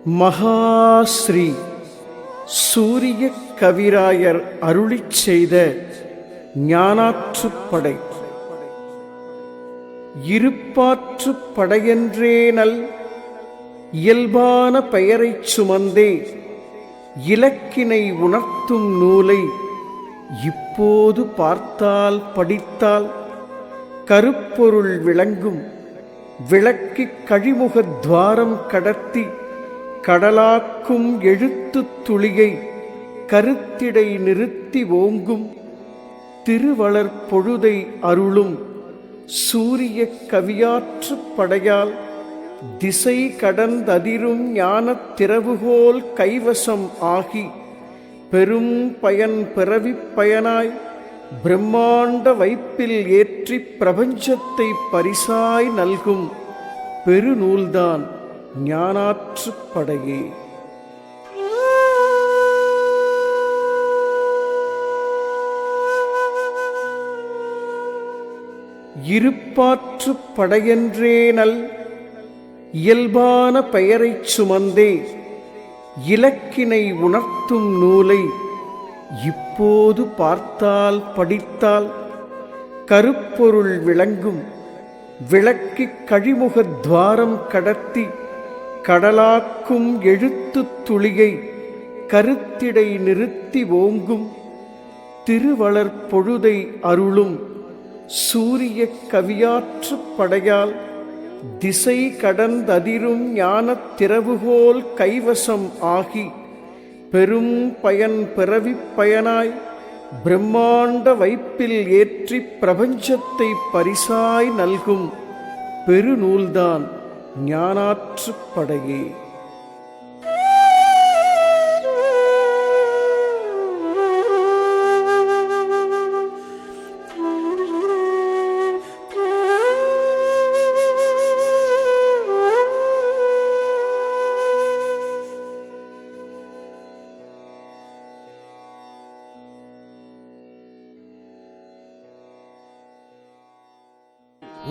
மகாஸ்ரீ சூரிய கவிராயர் அருளிச் செய்த ஞானாற்றுப்படை. இருப்பாற்றுப் படையென்றேனல் இயல்பான பெயரைச் சுமந்தே இலக்கினை உணர்த்தும் நூலை இப்போது பார்த்தால் படித்தால் கருப்பொருள் விளங்கும். விளக்கிக் கழிமுகத் துவாரம் கடத்தி கடலாக்கும் எழுத்துத் துளியை கருத்திடை நிறுத்தி ஓங்கும். திருவளர் பொழுதை அருளும் சூரிய கவியாற்றுப் படையால் திசை கடந்ததிரும் ஞானத் திறவுகோல் கைவசம் ஆகி பெரும் பயன் பிறவிப் பயனாய் பிரம்மாண்ட வைப்பில் ஏற்றிப் பிரபஞ்சத்தை பரிசாய் நல்கும் பெருநூல்தான் ஞானாற்றுப்படையே. இருப்பாற்றுப் படையென்றேனல் இயல்பான பெயரைச் சுமந்தே இலக்கினை உணர்த்தும் நூலை இப்போது பார்த்தால் படித்தால் கருப்பொருள் விளங்கும். விளக்கிக் கழிமுகத் துவாரம் கடத்தி கடலாக்கும் எழுத்துத் துளியை கருத்திடை நிறுத்தி ஓங்கும். திருவளர் பொழுதை அருளும் சூரிய கவியாற்றுப் படையால் திசை கடந்ததிரும் ஞானத் திறவுகோல் கைவசம் ஆகி பெரும் பயன் பிறவிப் பயனாய் பிரம்மாண்ட வைப்பில் ஏற்றிப் பிரபஞ்சத்தை பரிசாய் நல்கும் பெருநூல்தான் ஞானாற்றுப்படையே.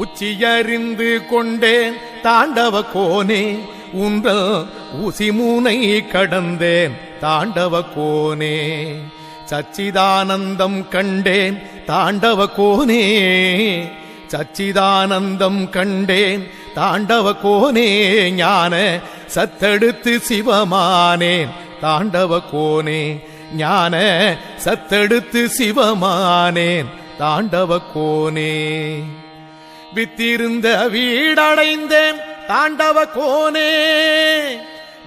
உச்சியறிந்து கொண்டேன் தாண்டவ கோனே, உங்கள் ஊசிமூனை கடந்தேன் தாண்டவ கோனே. சச்சிதானந்தம் கண்டேன் தாண்டவ கோனே, சச்சிதானந்தம் கண்டேன் தாண்டவ கோனே. ஞான சத்தெடுத்து சிவமானேன் தாண்டவ கோனே, ஞான சத்தெடுத்து சிவமானேன் தாண்டவ கோனே. வித்திருந்த வீடடைந்தேன் தாண்டவ கோனே,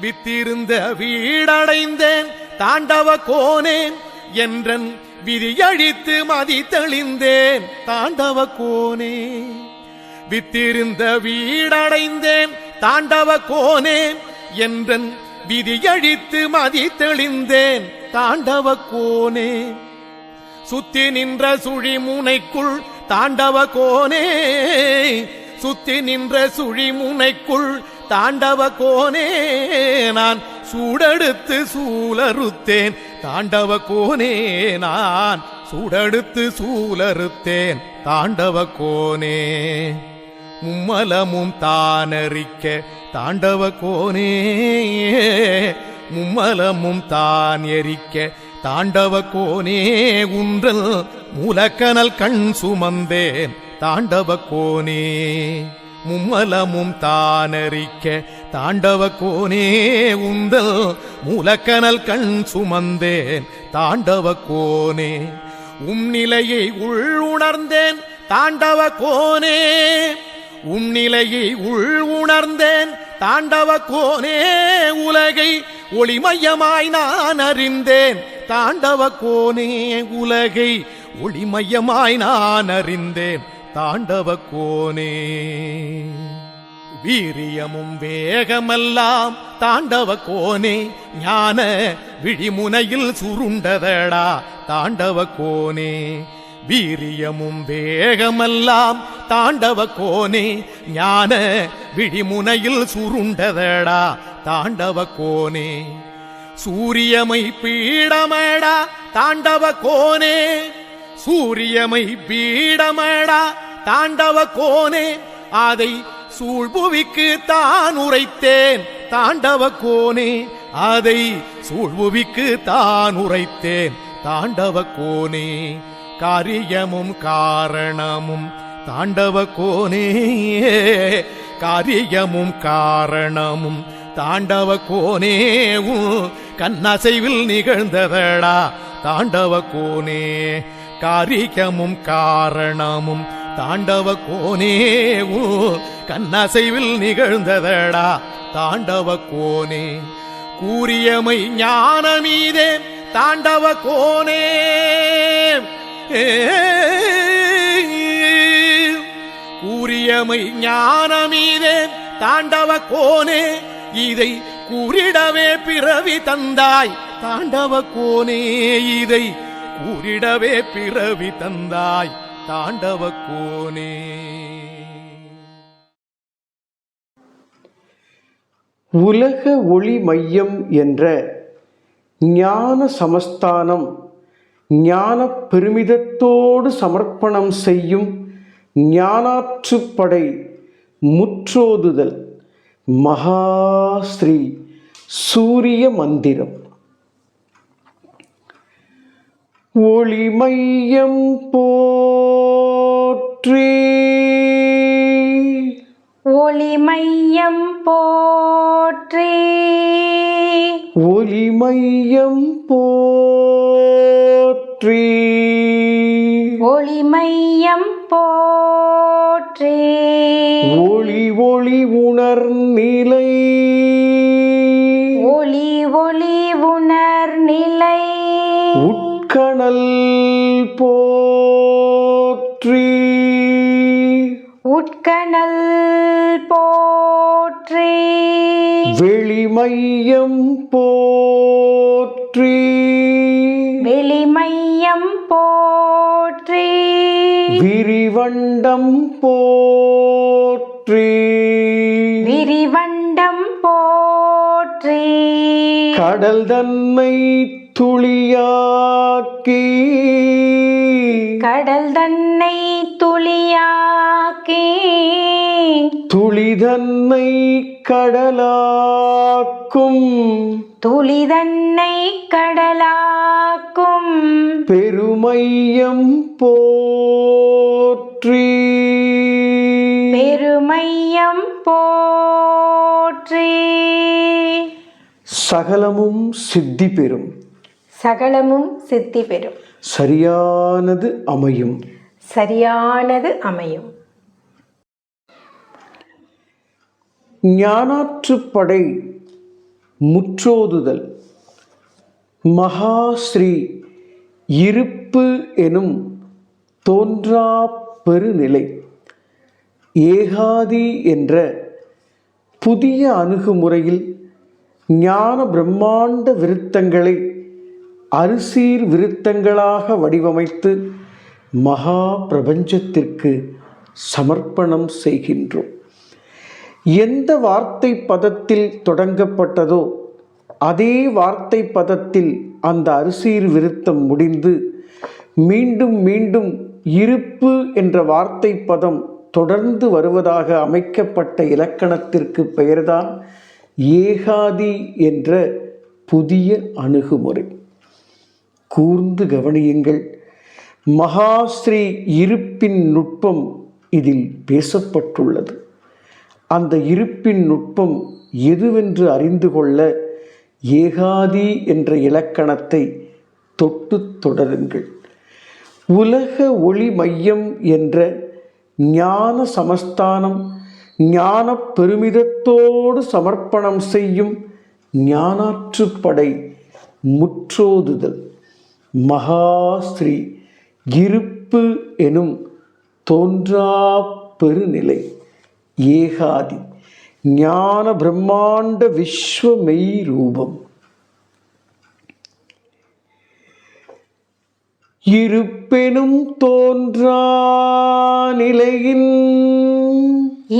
வித்திருந்த வீடடைந்தேன் தாண்டவ கோனே. என்றன் விதியழித்து மதி தெளிந்தேன் தாண்டவ கோனே. வித்திருந்த வீடடைந்தேன் தாண்டவ கோனே, என்றன் விதியழித்து மதி தெளிந்தேன் தாண்டவ கோனே. சுத்தி நின்ற சுழிமுனைக்குள் தாண்டவ கோனே, சுத்தி நின்ற சுழிமுனைக்குள் தாண்டவ கோனே. நான் சூடெடுத்து சூலறுத்தேன் தாண்டவ கோனே, நான் சூடெடுத்து சூலறுத்தேன் தாண்டவ கோனே. மும்மலமும் தானறிக்க தாண்டவ கோனே, மும்மலமும் தான் எரிக்க தாண்டவ கோனே. உன்றல் மூலக்கனல் கண் சுமந்தேன் தாண்டவ கோனே. மும்மலமும் தானறிக்க தாண்டவ கோனே, உந்தல் மூலக்கனல் கண் சுமந்தேன் தாண்டவ கோனே. நிலையை உள் உணர்ந்தேன் தாண்டவ கோனே, நிலையை உள் உணர்ந்தேன் தாண்டவ கோனே. உலகை ஒளிமயமாய் நான் அறிந்தேன் தாண்டவ கோனே, உலகை ஒளிமயமாய் நான் அறிந்தேன் தாண்டவ கோனே. வீரியமும் வேகமெல்லாம் தாண்டவ கோனே, ஞான விழிமுனையில் சுருண்டதடா தாண்டவ கோனே. வீரியமும் வேகமெல்லாம் தாண்டவ கோனே, ஞான விழிமுனையில் சுருண்டதடா தாண்டவ கோனே. சூரியமை பீடமடா தாண்டவ கோனே, சூரியமை பீடமடா தாண்டவ கோனே. அதை சூழ்புவிக்கு தான் உரைத்தேன் தாண்டவ கோனே அதை சூழ்வுவிக்கு தான் உரைத்தேன் தாண்டவ கோனே காரியமும் காரணமும் தாண்டவ கோனே காரியமும் காரணமும் தாண்டவ கோனே கண்ணசைவில் நிகழ்ந்ததடா தாண்டவ கோனே காரியமும் காரணமும் தாண்டவ கோனே கண்ணசைவில் நிகழ்ந்ததடா தாண்டவ கோனே கூறியமை ஞானமீதே தாண்டவ கோனே கூறியமை ஞானமீதே தாண்டவ கோனே இதை கூறிடவே பிறவி தந்தாய் தாண்டவ கோனே இதை கூறிடவே பிறவி தந்தாய் தாண்டவ கோனே. உலக ஒளி மையம் என்ற ஞான சமஸ்தானம் ஞான பெருமிதத்தோடு சமர்ப்பணம் செய்யும் ஞானாற்றுப்படை முற்றோதுதல் மகாஸ்ரீ சூரிய மந்திரம். ஒளி மையம் போற்றி ஒளி மையம் போற்றி ஒளி மையம் போற்றி ஒளி மையம் போற்றி ஒளி ஒளி உணர்நிலை ஒளி ஒளி உணர்நிலை உட்கணல் போற்றி உட்கணல் போற்றி வெளிமையம் போற்றி வெளிமையம் போற்றி விரிவண்டம் போற்றி விரிவண்டம் போற்றி கடல் தன்னை துளியாக்கி கடல் தன்னை துளியாக்கி துளிதன்னை கடலாக்கும் துளிதன்னை கடலாக்கும் பெருமையம் போற்றி பெருமையம் போற்றி சகலமும் சித்தி பெறும் சகலமும் சித்தி பெறும் சரியானது அமையும் சரியானது அமையும். ஞானாற்றுப்படை முற்றோதுதல் மகாஸ்ரீ இருப்பு எனும் தோன்றா பெருநிலை ஏகாதி என்ற புதிய அணுகுமுறையில் ஞான பிரம்மாண்ட விருத்தங்களை அரிசீர் விருத்தங்களாக வடிவமைத்து மகா பிரபஞ்சத்திற்கு சமர்ப்பணம் செய்கின்றோம். எந்த வார்த்தை பதத்தில் தொடங்கப்பட்டதோ அதே வார்த்தை பதத்தில் அந்த அரிசீர் விருத்தம் முடிந்து மீண்டும் மீண்டும் இருப்பு என்ற வார்த்தை பதம் தொடர்ந்து வருவதாக அமைக்கப்பட்ட இலக்கணத்திற்கு பெயர்தான் ஏகாதி என்ற புதிய அணுகுமுறை. கூர்ந்து கவனியுங்கள். மகாஸ்ரீ இருப்பின் நுட்பம் இதில் பேசப்பட்டுள்ளது. அந்த இருப்பின் நுட்பம் எதுவென்று அறிந்து கொள்ள ஏகாதி என்ற இலக்கணத்தை தொட்டு தொடருங்கள். உலக ஒளி மையம் என்ற ஞான சமஸ்தானம் ஞான பெருமிதத்தோடு சமர்ப்பணம் செய்யும் ஞானாற்றுப்படை முற்றோதுதல் மகாஸ்ரீ இருப்பு எனும் தோன்றா பெருநிலை ஏகாதி ஞான பிரம்மாண்ட விஸ்வமெய் ரூபம். இருப்பெனும் தோன்றா நிலையின்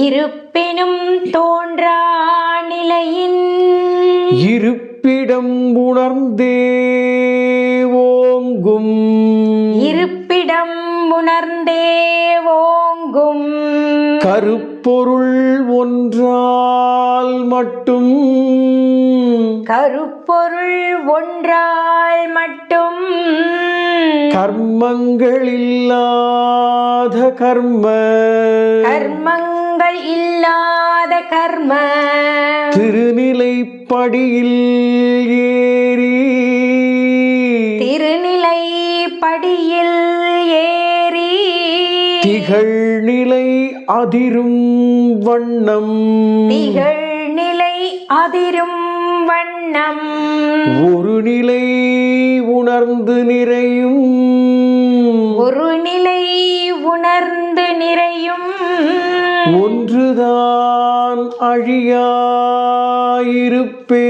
இருப்பினும் தோன்றா நிலையின் இருப்பிடம் உணர்ந்தே ஓங்கும் இருப்பிடம் உணர்ந்தே ஓங்கும் கருப்பொருள் ஒன்றால் மட்டும் கருப்பொருள் ஒன்றால் மட்டும் கர்மங்கள் இல்லாத கர்மங்கள் இல்லாத கர்ம திருநிலைப்படியில் ஏறி திருநிலைப்படியில் ஏறி திகழ்நிலை அதிரும் வண்ணம் திகழ்நிலை அதிரும் வண்ணம் ஒரு நிலை உணர்ந்து நிறையும் ஒரு நிலை உணர்ந்து நிறையும் ஒன்றுதான் அழியாயிருப்பே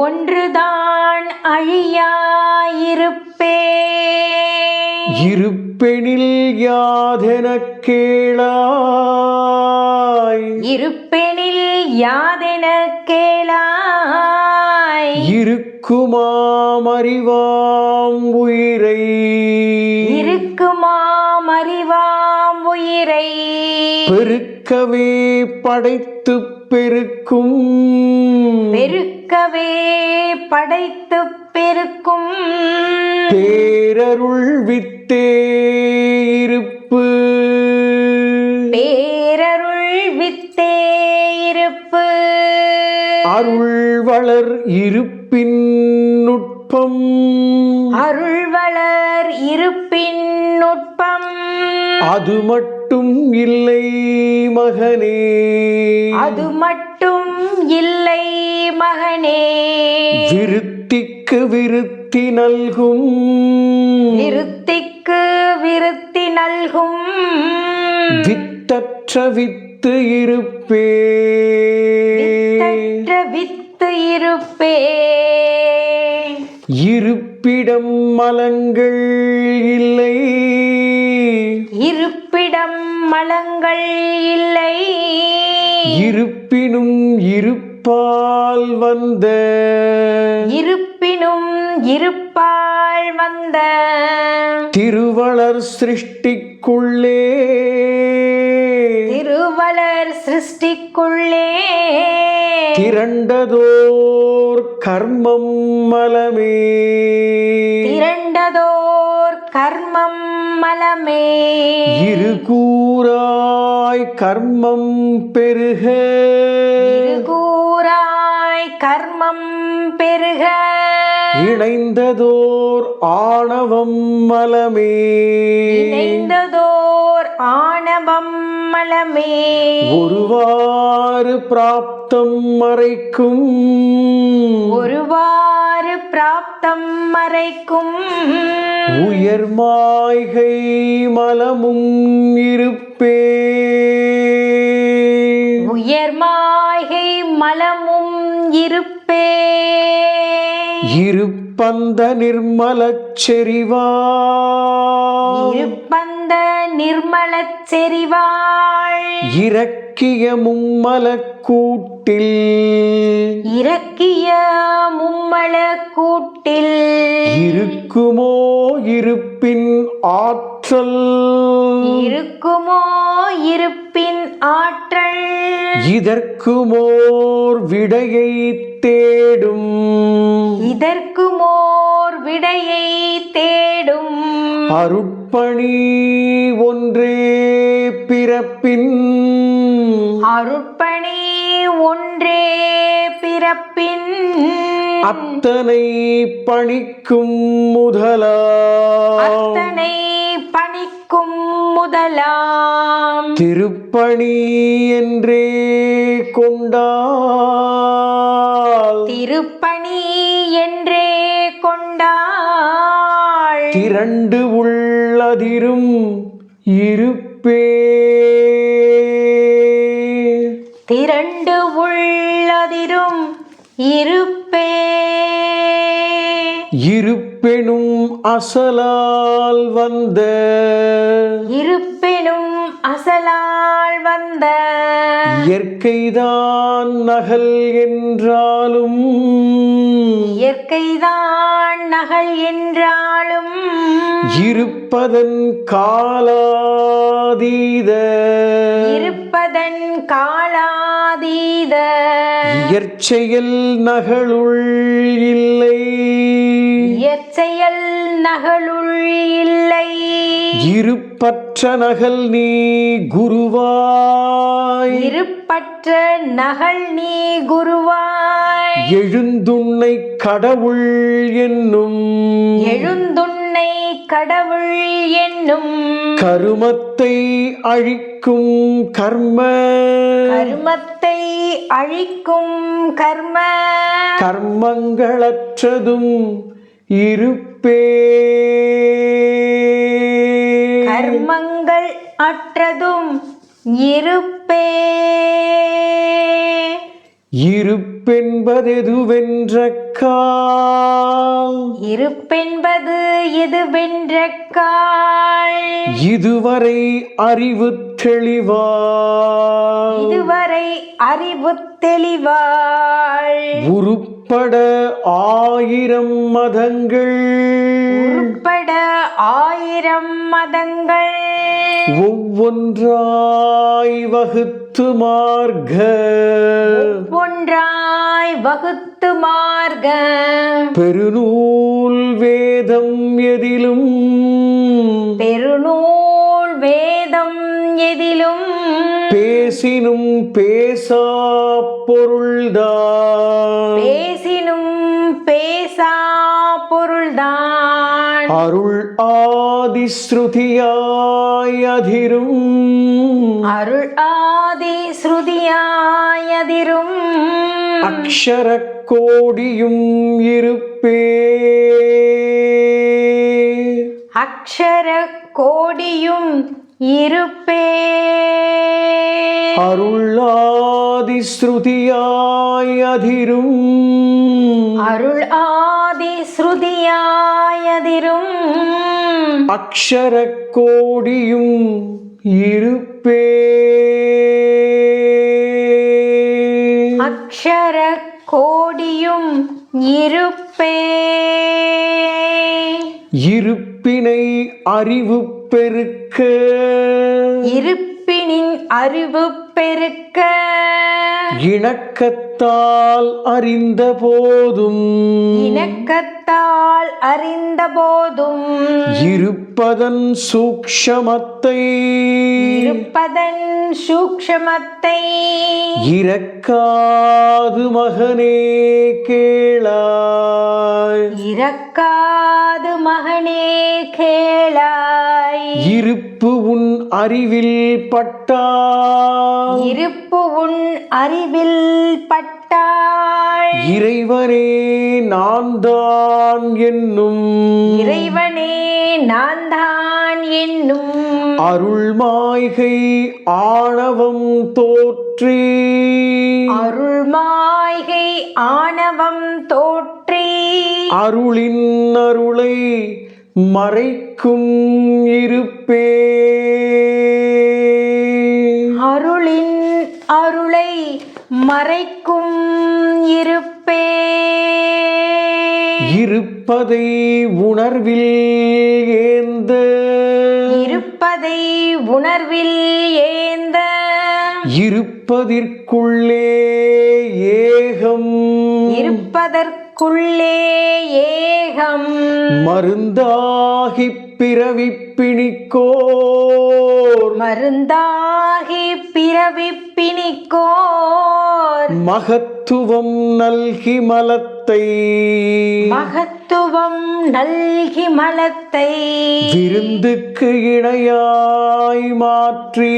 ஒன்றுதான் அழியாயிருப்பே இருப்பெனில் யாதெனக் கேளாய் இருப்பெனில் யாதெனக் கேளாய் இருக்குமாம் அறிவாம் உயிரை இருக்குமாம் அறிவாம் உயிரை பெருக்கவே படைத்துப் பெருக்கும் பெருக்கவே படைத்துப் பெருக்கும் பேரருள் வித்தே இருப்பு பேரருள் வித்தே இருப்பு அருள் வளர் இருப்பின் நுட்பம் அருள் வளர் இருப்பின் நுட்பம் அது மட்டும் இல்லை மகனே அது மட்டும் இல்லை மகனே விருத்திக்கு விருத்தி நல்கும் விருத்திக்கு விருத்தி நல்கும் வித்தற்ற வித்து இருப்பே வித்தற்ற வித்து இருப்பே இருப்பிடம் மலங்கள் இல்லை இருப்பிடம் மலங்கள் இல்லை இருப்பினும் இருப்பால் வந்த இருப்பினும் இருப்பால் வந்த திருவளர் சிருஷ்டிக்குள்ளே திருவளர் சிருஷ்டிக்குள்ளே திரண்டதோர் கர்மம் மலமே திரண்டதோர் கர்மம் மலமே இருகூறாய் கர்மம் பெருக இருகூறாய் கர்மம் பெருக இணைந்ததோர் ஆணவம் மலமே இணைந்ததோர் ஆணவம் மலமே ஒருவாறு பிராப்தம் மறைக்கும் ஒருவாறு பிராப்தம் மறைக்கும் உயர்மாய்கை மலமும் இருப்பே உயர்மாய்கை மலமும் இருப்பே இருப்பந்த நிர்மலச் செறிவாய் இருப்பந்த நிர்மலச் செறிவாள் இறக்கிய மும்மலக் கூட்டில் இறக்கிய மும்மல கூட்டில் இருக்குமோ இருப்பின் ஆற்றல் இருக்குமோ இருப்பின் ஆற்றல் இதற்குமோர் விடையை தேடும் இதற்குமோர் விடையை தேடும் அருட்பணி ஒன்றே பிறப்பின் அருட்பணி ஒன்றே பிறப்பின் அத்தனை பணிக்கும் முதலா அத்தனை பணிக்கும் முதலாம் திருப்பணி என்றே கொண்டால் திருப்பணி என்றே கொண்டாள் திரண்டு உள்ளதிரும் இருப்பே திரண்டு உள்ளதிரும் இருப்பே இருப்பெனும் அசலால் வந்த இருப்பினும் அசலால் வந்த இயற்கைதான் நகல் என்றாலும் இயற்கைதான் நகல் என்றாலும் இருப்பதன் காலாதீத இருப்பதன் காலாதீத இயற்செயல் நகலுள் இல்லை இயற்செயல் நகலுள் இல்லை இருப்பற்ற நகல் நீ குருவாய் இருப்பற்ற நகல் நீ குருவாய் எழுந்துன்னை கடவுள் என்னும் எழுந்துன்னை கடவுள் என்னும் கருமத்தை அழிக்கும் கர்ம கர்மத்தை அழிக்கும் கர்ம கர்மங்களற்றதும் இருப்பே கர்மங்கள் அற்றதும் இருப்பே இருப்பென்பதெதுவென்ற கால் இருப்பென்பது எதுவென்ற கால் இதுவரை அறிவு தெளிவாய் இதுவரை அறிவு தெளிவாள் உருப்பட ஆயிரம் மதங்கள் உட்பட ஆயிரம் மதங்கள் ஒவ்வொன்றாய் வகுத்து மார்க்க ஒன்றாய் வகுத்து மார்க பெருநூல் வேதம் எதிலும் பெருநூல் வேதம் எதிலும் பேசினும் பேசா பொருள்தான் பேசினும் பேசா பொருள்தான் அருள் ஆதி ஸ்ருதியாய் அதிரும் அருள் ஆதி ஸ்ருதியாயதிரும் அக்ஷர கோடியும் இருப்பே அக்ஷர கோடியும் இருப்பே அருள் ஆதி ஸ்ருதியாய் அதிரும் அருள் ஆதி ஸ்ருதியாயதிரும் அக்ஷர கோடியும் இருப்பே அக்ஷர கோடியும் இருப்பே இருப்பினை அறிவு பெருக்க இருப்பினின் அறிவு பெருக்க இணக்கத்தால் அறிந்த போதும் இணக்கத்தால் அறிந்த போதும் இருப்பதன் சூக்ஷமத்தை இருப்பதன் சூக்ஷமத்தை இரக்காது மகனே கேளாய் இரக்காது மகனே கேளாய் இருப்பு உன் அறிவில் பட்டால் இருப்பு உன் அறிவில் பட்டாள் இறைவனே நான் தான் என்னும் இறைவனே நான் தான் என்னும் அருள் மாய்கை ஆணவம் தோற்றி அருள் மாய்கை ஆணவம் தோற்றி அருளின் அருளை மறைக்கும் இருப்பே அருளின் அருளை மறைக்கும் இருப்பே இருப்பதை உணர்வில் ஏந்த இருப்பதை உணர்வில் ஏந்த இருப்பதிற்குள்ளே ஏகம் இருப்பதற்குள்ளே ஏகம் மருந்தாகிப் பிறவிப் பிணிக்கோர் மருந்தாகி பிறவி பிணிக்கோர் மகத்துவம் நல்கி மலத்தை மகத்துவம் நல்கி மலத்தை விருந்துக்கு இணையாய் மாற்றி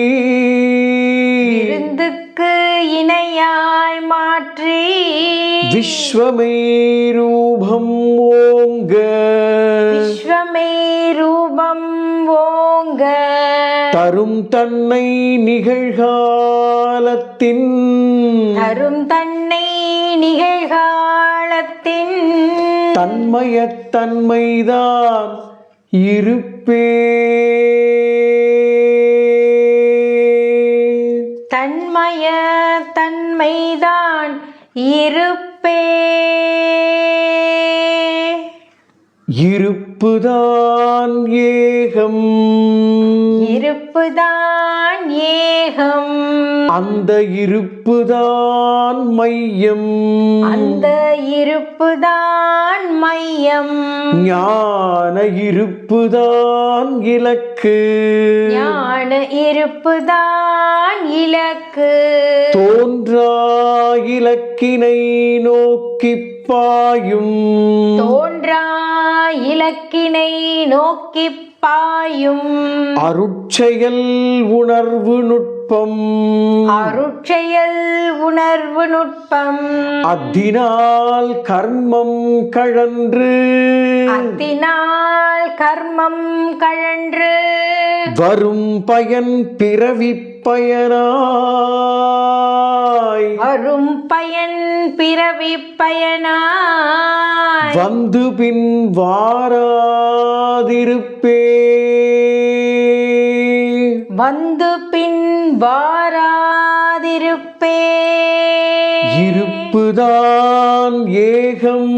விருந்துக்கு இணையாய் மாற்றி விஸ்வமே ரூபம் ஓங்க விஸ்வமே ரூபம் ஓங்க தரும் தன்னை நிகழ்காலத்தின் தரும் தன்னை நிகழ்காலத்தின் தன்மைதான் இருப்பே தன்மய இணைதான் இருப்பே. இருப்புதான் ஏகம். இருப்புதான் ஏகம். அந்த இருப்புதான் மையம். அந்த இருப்புதான் மையம். ஞான இருப்புதான் இலக்கு. ஞான இருப்புதான் இலக்கு. தோன்றா இலக்கினை நோக்கிப் பாயும். தோன்றா இலக்கினை நோக்கிப் பாயும். அருட்செயல் உணர்வு நுட்பம். அருட்செயல் உணர்வு நுட்பம். அத்தினால் கர்மம் கழன்று. அத்தினால் கர்மம் கழன்று. வரும் பயன் பிறவிப் பயனாய். வரும் பயன் பிறவிப் பயனாய். வந்து பின் வாராதிருப்பே. வந்து பின் வாராதிருப்பே. இருப்புதான் ஏகம்.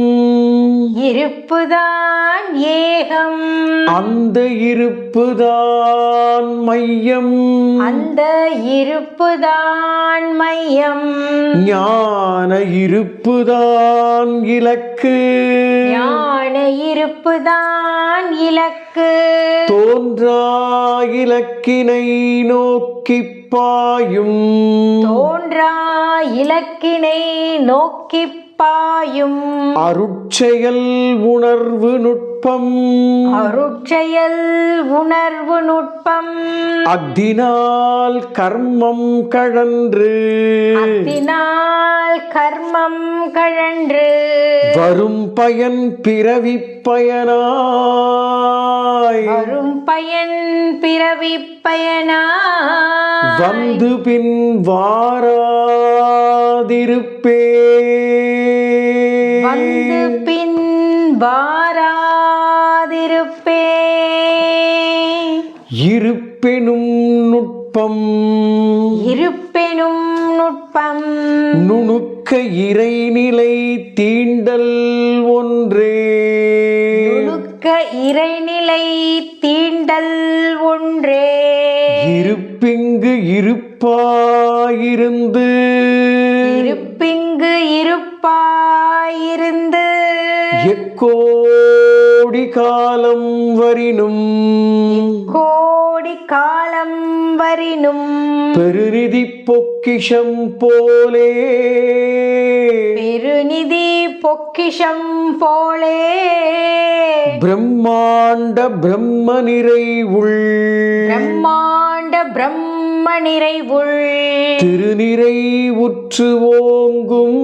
இருப்புதான் ஏகம். அந்த இருப்புதான் மையம். அந்த இருப்புதான் மையம். ஞான இருப்புதான் இலக்கு. ஞான இருப்புதான் இலக்கு. தோன்றா இலக்கினை நோக்கிப் பாயும். தோன்றா இலக்கினை நோக்கிப் பாயும். அருட்செயல் உணர்வு நுட்பம். அருட்செயல் உணர்வு நுட்பம். அத்தினால் கர்மம் கழன்று. அத்தினால் கர்மம் கழன்று. வரும் பயன் பிறவிப் பயனாய். வரும் பயன் பிறவிப் பயனாய். வந்து பின் வாராதிருப்பே. வந்து பின் வாராதிருப்பே. இருப்பெனும் நுட்பம். இருப்பெனும் நுட்பம். நுணுக்க இறைநிலை தீண்டல் ஒன்றே. நுணுக்க இறைநிலை தீண்டல் ஒன்றே. இருப்பிங்கு இருப்பாயிருந்து. இருப்பிங்கு இருப்பாயிருந்து. எக்கோடி காலம் வரினும். கோடி காலம் வரினும். பெருநிதி பொக்கிஷம் போலே. பெருநிதி பொக்கிஷம் போலே. பிரம்மாண்ட பிரம்ம நிறைவுள். பிரம்மாண்ட பிரம்ம நிறைவுள். திருநிறை உற்று ஓங்கும்.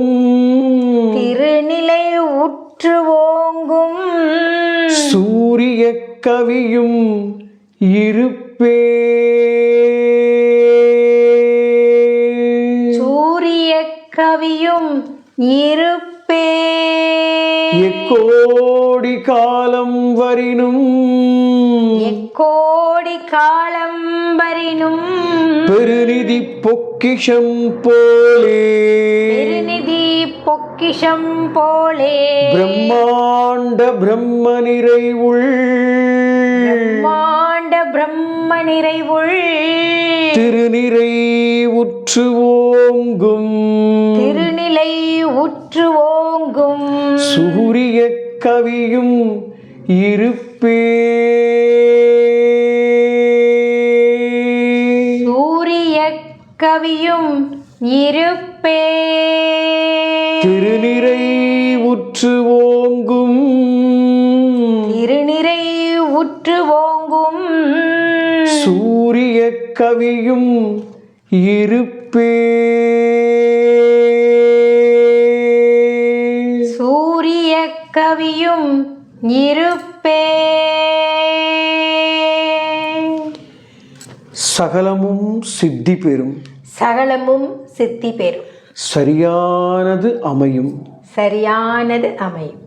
திருநிலை உற்று ஓங்கும். சூரிய கவியும் இருப்பே. சூரிய கவியும் இருப்பே. எக்கோடி காலம் வரினும். எக்கோடி காலம் வரினும். பெருநிதி பொக்கிஷம் போலே. பெருநிதி பொக்கிஷம் போலே. பிரம்மாண்ட பிரம்ம நிறைவுள். பிரம்மாண்ட பிரம்ம நிறைவுள். திருநிறை உற்று ஓங்கும். திருநிலை உற்று ஓங்கும். சூரிய கவியும் இருப்பே. சூரிய கவியும் இருப்பே. திருநிறை உற்று ஓங்கும். திருநிறை உற்று ஓங்கும். சூரிய கவியும் இருப்பே. சூரிய கவியும் இருப்பே. சகலமும் சித்தி பெறும். சகலமும் சித்தி பெறும். சரியானது அமையும். சரியானது அமையும்.